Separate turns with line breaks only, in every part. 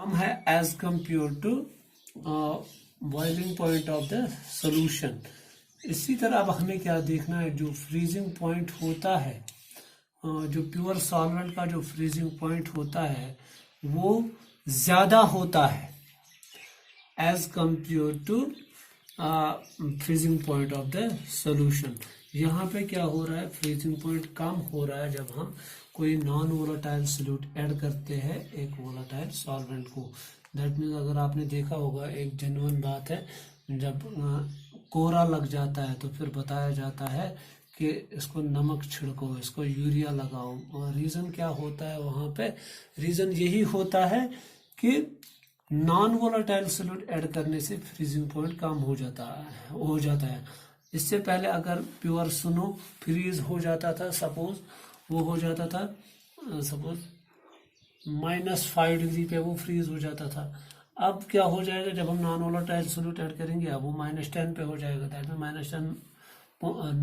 कम है as compare to boiling point of the solution. इसी तरह अब हमें क्या देखना है, जो फ्रीजिंग पॉइंट होता है, जो प्योर सॉल्वेंट का जो फ्रीजिंग पॉइंट होता है वो ज्यादा होता है as compare to freezing point of the solution. यहाँ पे क्या हो रहा है, फ्रीजिंग पॉइंट कम हो रहा है जब हम कोई नॉन वोलेटाइल सॉल्यूट ऐड करते हैं एक वोलेटाइल सॉल्वेंट को। दैट मीन्स अगर आपने देखा होगा, एक जेन्युइन बात है, जब कोरा लग जाता है तो फिर बताया जाता है कि इसको नमक छिड़को, इसको यूरिया लगाओ। और रीज़न क्या होता है वहाँ पे, रीज़न यही होता है कि नॉन वोलेटाइल सॉल्यूट ऐड करने से फ्रीजिंग पॉइंट कम हो जाता है। इससे पहले अगर प्योर सुनो फ्रीज हो जाता था, सपोज वो हो जाता था सपोज -5 डिग्री पे वो फ्रीज हो जाता था। अब क्या हो जाएगा, जब हम नॉन वोलेटाइल सॉल्यूट ऐड करेंगे अब वो -10 पे हो जाएगा। दैट मीन -10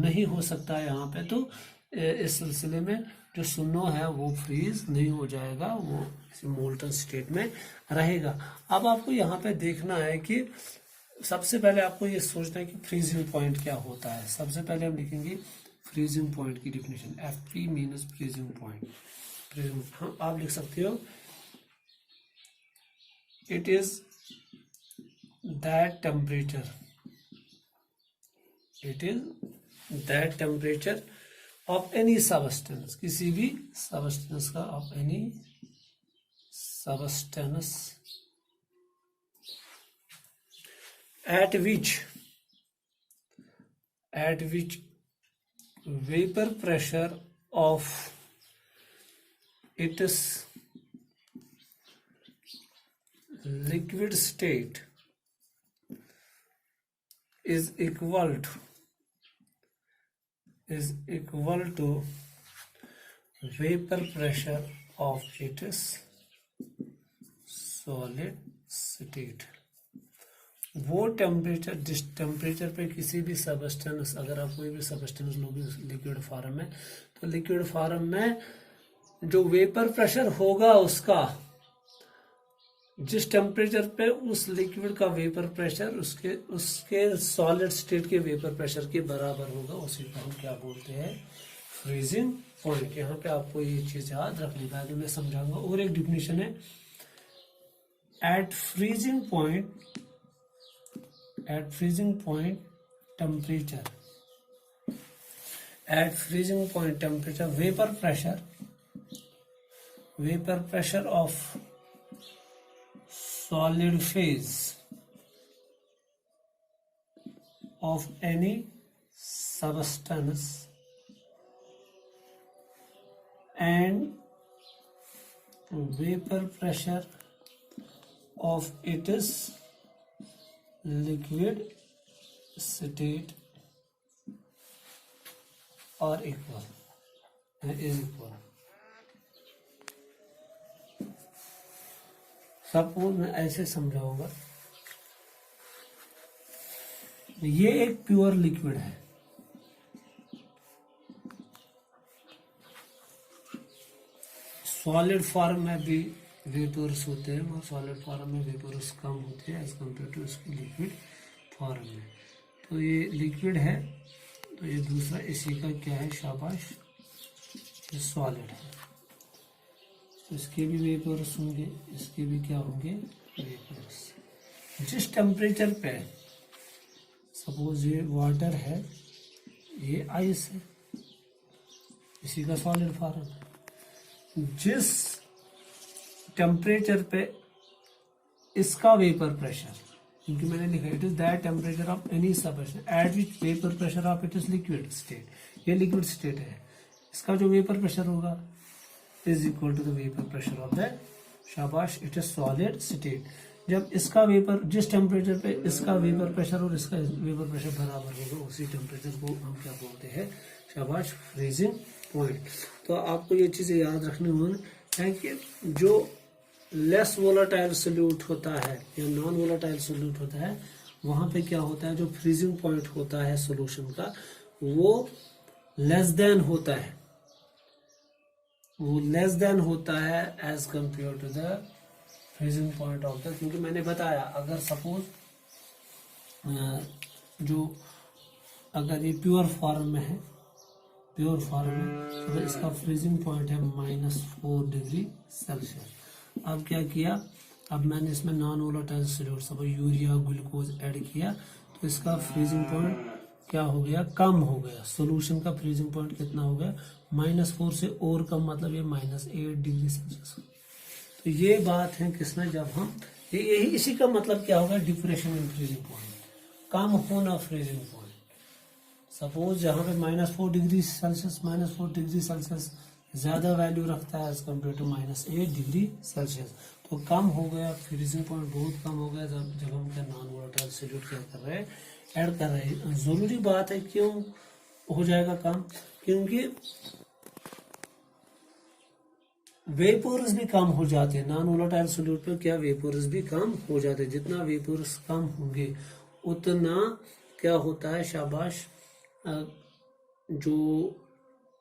नहीं हो सकता है यहाँ पे। तो इस सिलसिले में जो सुनो है वो फ्रीज नहीं हो जाएगा, वो मोल्टन स्टेट में रहेगा। अब आपको यहाँ पे देखना है कि सबसे पहले आपको ये सोचना है कि फ्रीजिंग पॉइंट क्या होता है। सबसे पहले हम लिखेंगे फ्रीजिंग पॉइंट की definition, FP means freezing point. हाँ, आप लिख सकते हो, it is that temperature, it is that temperature of any substance, किसी भी सबस्टेंस का, of any substance at which vapor pressure of its liquid state is equal to vapor pressure of its solid state। वो temperature, जिस temperature पे किसी भी substance, अगर आप कोई भी सबस्टेंस लोगे लिक्विड फॉर्म में, तो लिक्विड फॉर्म में जो वेपर प्रेशर होगा उसका, जिस टेम्परेचर पे उस लिक्विड का वेपर प्रेशर उसके सॉलिड स्टेट के वेपर प्रेशर के बराबर होगा, उसी को हम क्या बोलते हैं, फ्रीजिंग पॉइंट। यहाँ पे आपको ये चीज याद रखनी है, आगे मैं समझाऊंगा। और एक डिफिनेशन है, at freezing point temperature, vapor pressure of solid phase of any substance and vapor pressure of its liquid state are equal, is equal। Suppose मैं ऐसे समझाऊंगा, ये एक प्योर लिक्विड है, सॉलिड फॉर्म में भी वेपर्स होते हैं, और सॉलिड फॉर्म में वेपर्स कम होते हैं एज कम्पेयर टू इसकी लिक्विड फॉर्म में। तो ये लिक्विड है, तो ये दूसरा इसी का क्या है, शाबाश, ये सॉलिड है, तो इसके भी वेपर्स होंगे, इसके भी क्या होंगे, वेपर्स। जिस टेम्परेचर पे, सपोज ये वाटर है, ये आइस है, इसी का सॉलिड फॉर्म है, जिस टेम्परेचर पे इसका वेपर प्रेशर, क्योंकि मैंने लिखा it is that temperature of any substance at which vapour pressure of it is liquid state, ये लिक्विड स्टेट है, इसका जो वेपर प्रेशर होगा is equal to the vapour pressure of the, शाबाश, इट इज सॉलिड स्टेट। जब इसका vapour, जिस temperature पे इसका वेपर प्रेशर और इसका वेपर प्रेशर बराबर होगा, उसी टेम्परेचर को हम क्या बोलते हैं, शाबाश, फ्रीजिंग पॉइंट। तो आपको ये चीजें याद रखनी है कि जो लेस वोलेटाइल सॉल्यूट होता है या नॉन वोलेटाइल सॉल्यूट होता है, वहां पे क्या होता है, जो फ्रीजिंग पॉइंट होता है सॉल्यूशन का, वो लेस देन होता है, वो लेस देन होता है as compare to the freezing point of the, क्योंकि मैंने बताया अगर सपोज अगर ये प्योर फॉर्म में है, प्योर फॉर्म में, तो इसका फ्रीजिंग पॉइंट है -4 डिग्री सेल्सियस। अब क्या किया, अब मैंने इसमें नॉन वोलेटाइल सॉल्यूट सब यूरिया ग्लूकोज ऐड किया, तो इसका फ्रीजिंग पॉइंट क्या हो गया, कम हो गया। सॉल्यूशन का फ्रीजिंग पॉइंट कितना हो गया, -4 से और कम, मतलब ये -8 डिग्री सेल्सियस। तो ये बात है किसमें, जब हम यही इसी का मतलब क्या होगा, डिप्रेशन इन फ्रीजिंग पॉइंट, कम होना फ्रीजिंग पॉइंट। सपोज जहाँ पे -4 डिग्री सेल्सियस, -4 डिग्री सेल्सियस ज्यादा वैल्यू रखता है as compare to -8 degree Celsius, तो कम हो गया फ्रीजिंग पॉइंट, बहुत कम हो गया जब हम क्या नॉन वोलेटाइल सॉल्यूट क्या कर रहे हैं, ऐड कर रहे हैं। जरूरी बात है, क्यों हो जाएगा कम, क्योंकि वेपोर्स भी कम हो जाते हैं नॉन वोलेटाइल सॉल्यूट पे, क्या वेपोर्स भी कम हो जाते हैं। जितना वेपोर्स कम होंगे उतना क्या होता है, शाबाश, जो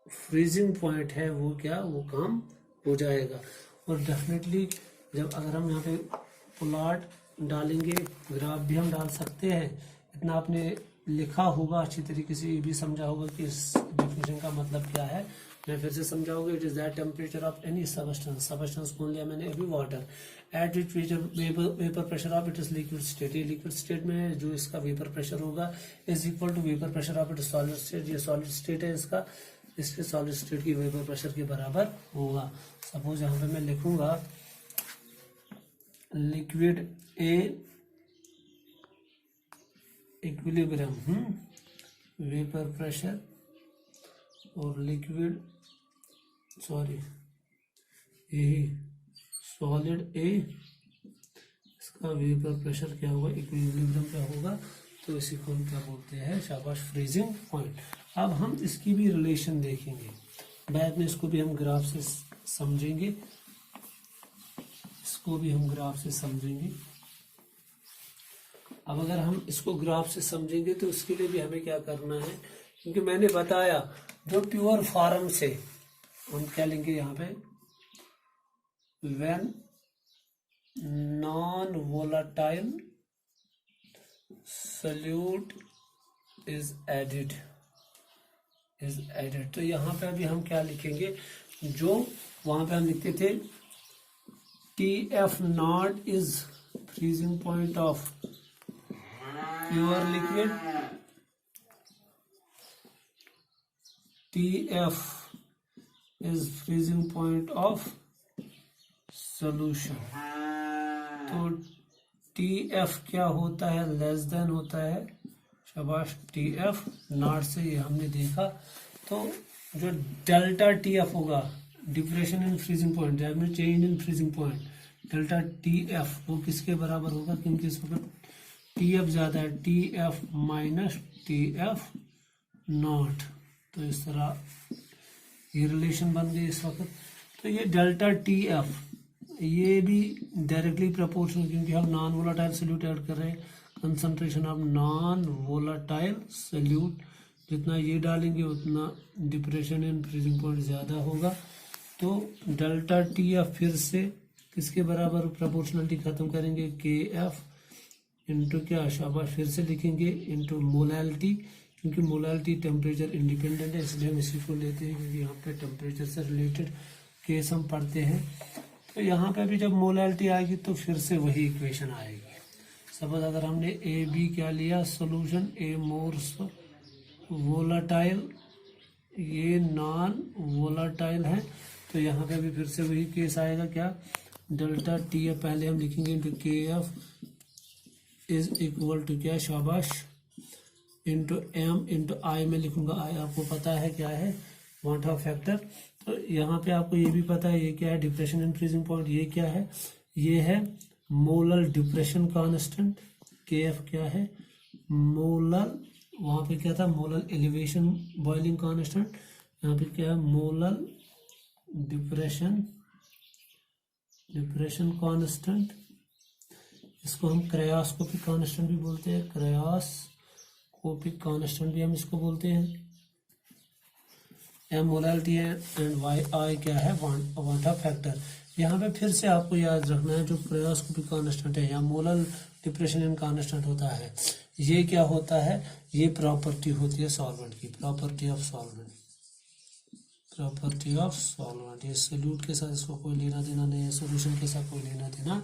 फ्रीजिंग पॉइंट है वो क्या, वो कम हो जाएगा। और डेफिनेटली जब अगर हम यहाँ पे प्लॉट डालेंगे, ग्राफ भी हम डाल सकते हैं, इतना आपने लिखा होगा अच्छी तरीके से, ये भी समझा होगा कि इस डिफिनेशन का मतलब क्या है। मैं फिर से समझाऊंगा, it is that temperature of any substance कौन लिया मैंने अभी, water, at which vapour pressure of it is liquid state, ये लिक्विड स्टेट में जो इसका वेपर प्रेशर होगा is equal to vapour pressure of it solid state, ये सॉलिड स्टेट है इसका, इसके सॉलिड स्टेट की वेपर प्रेशर के बराबर होगा। सपोज यहाँ पे मैं लिखूंगा liquid A equilibrium, vapour pressure, और लिक्विड यही सॉलिड ए, इसका वेपर प्रेशर क्या होगा, इक्विलिब्रियम क्या होगा, तो इसी को हम क्या बोलते हैं, शाबाश, फ्रीजिंग पॉइंट। अब हम इसकी भी रिलेशन देखेंगे, बाद में इसको भी हम ग्राफ से समझेंगे, इसको भी हम ग्राफ से समझेंगे। अब अगर हम इसको ग्राफ से समझेंगे तो उसके लिए भी हमें क्या करना है, क्योंकि मैंने बताया जो प्योर फॉर्म से हम क्या लेंगे यहाँ पे, when non volatile solute is added, तो यहाँ पे अभी हम क्या लिखेंगे, जो वहां पे हम लिखते थे TF not is freezing point of pure liquid, TF is freezing point of solution. तो TF क्या होता है, लेस देन होता है, शाबाश, TF नॉट से ये हमने देखा। तो जो डेल्टा TF होगा, depression in freezing point, change in freezing point, delta TF वो किसके बराबर होगा, क्योंकि इस वक्त TF ज्यादा है, TF माइनस TF नॉट। तो इस तरह ये रिलेशन बन गई इस वक्त। तो ये डेल्टा TF ये भी डायरेक्टली प्रोपोर्शनल, क्योंकि हम नॉन वोलेटाइल सॉल्यूट ऐड कर रहे हैं, concentration of non volatile solute जितना ये डालेंगे उतना डिप्रेशन इन फ्रीजिंग पॉइंट ज्यादा होगा। तो डेल्टा TF फिर से किसके बराबर, प्रोपोर्शनलिटी खत्म करेंगे, KF इंटू क्या, शाबाश, फिर से लिखेंगे इंटू मोलैलिटी, क्योंकि मोलैलिटी टेम्परेचर इंडिपेंडेंट है, इसलिए हम इसी को लेते हैं, क्योंकि यहाँ पे टेम्परेचर से रिलेटेड केस हम पढ़ते हैं। तो यहाँ पे भी जब मोलैलिटी आएगी तो फिर से वही इक्वेशन आएगी। सपोज अगर हमने AB क्या लिया सोल्यूशन, A मोर वोलाटाइल, ये नॉन वोलाटाइल है, तो यहाँ पे भी फिर से वही केस आएगा, क्या, डेल्टा TF पहले हम लिखेंगे into KF is equal to क्या, शाबाश, इंटू M इंटू I में लिखूंगा, I आपको पता है क्या है, वांटा फैक्टर। तो यहाँ पे आपको ये भी पता है ये क्या है, डिप्रेशन इन फ्रीजिंग पॉइंट, ये क्या है, ये है मोलर डिप्रेशन कांस्टेंट, KF क्या है, मोलर, वहां पे क्या था, मोलर एलिवेशन बॉइलिंग कांस्टेंट, यहाँ पे क्या है, मोलर डिप्रेशन कांस्टेंट, इसको हम क्रायोस्कोपिक कांस्टेंट भी बोलते हैं, क्रायोस्कोपिक कांस्टेंट भी हम इसको बोलते हैं। M मोलैलिटी है एंड I क्या है, वांटा फैक्टर। यहाँ पे फिर से आपको याद रखना है जो क्रायोस्कोपिक कांस्टेंट है या मोलर डिप्रेशन इन कांस्टेंट होता है, ये क्या होता है, ये प्रॉपर्टी होती है सॉल्वेंट की, property of solvent, property of solvent. ये सोल्यूट के साथ इसको कोई लेना देना नहीं है, सोल्यूशन के साथ कोई लेना देना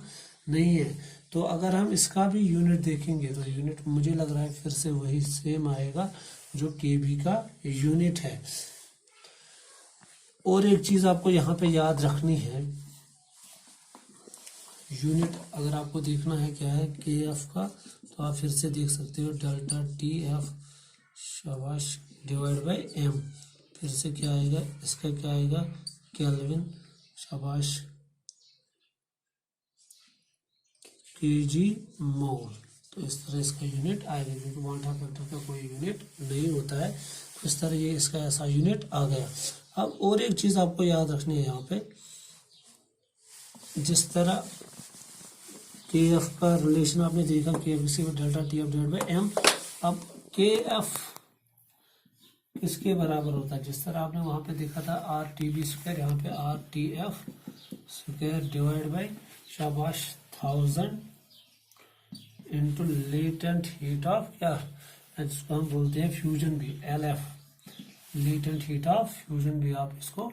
नहीं है। तो अगर हम इसका भी यूनिट देखेंगे तो यूनिट मुझे लग रहा है फिर से वही सेम आएगा जो केबी का यूनिट है। और एक चीज आपको यहाँ पे याद रखनी है, यूनिट अगर आपको देखना है क्या है के एफ का, तो आप फिर से देख सकते हो डेल्टा टी एफ शाबाश डिवाइड बाय एम, फिर से क्या आएगा, इसका क्या आएगा केल्विन शाबाश केजी मोल। तो इस तरह इसका यूनिट आएगा, क्योंकि क्वांटा फैक्टर का कोई यूनिट नहीं होता है, तो इस तरह ये इसका ऐसा यूनिट आ गया। अब और एक चीज आपको याद रखनी है यहाँ पे, जिस तरह के एफ का रिलेशन आपने देखा के एफ से delta T F divide by M, अब के एफ किसके बराबर होता है, जिस तरह आपने वहां पे देखा था आर टी बी स्क्वायर, यहाँ पे R T F square divide by शाबाश 1000 इंटू लेटेंट हीट ऑफ क्या, जिसको हम बोलते हैं फ्यूजन भी, L F, latent heat of fusion भी आप इसको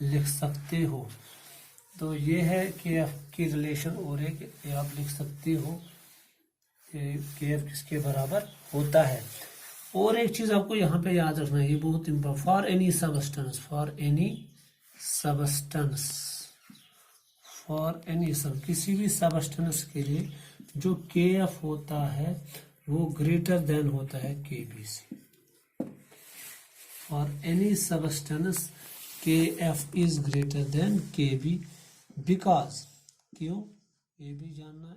लिख सकते हो। तो ये है के एफ की रिलेशन, और एक ये आप लिख सकते हो के एफ किसके बराबर होता है। और एक चीज आपको यहाँ पे याद रखना है, ये बहुत important, for any substance, for any substance, for any सब, किसी भी सबस्टेंस के लिए जो के एफ होता है वो ग्रेटर देन होता है के बी से। फॉर एनी सबस्टेंस के एफ इज ग्रेटर देन के बी, बिकॉज, क्यों, ये भी जानना है।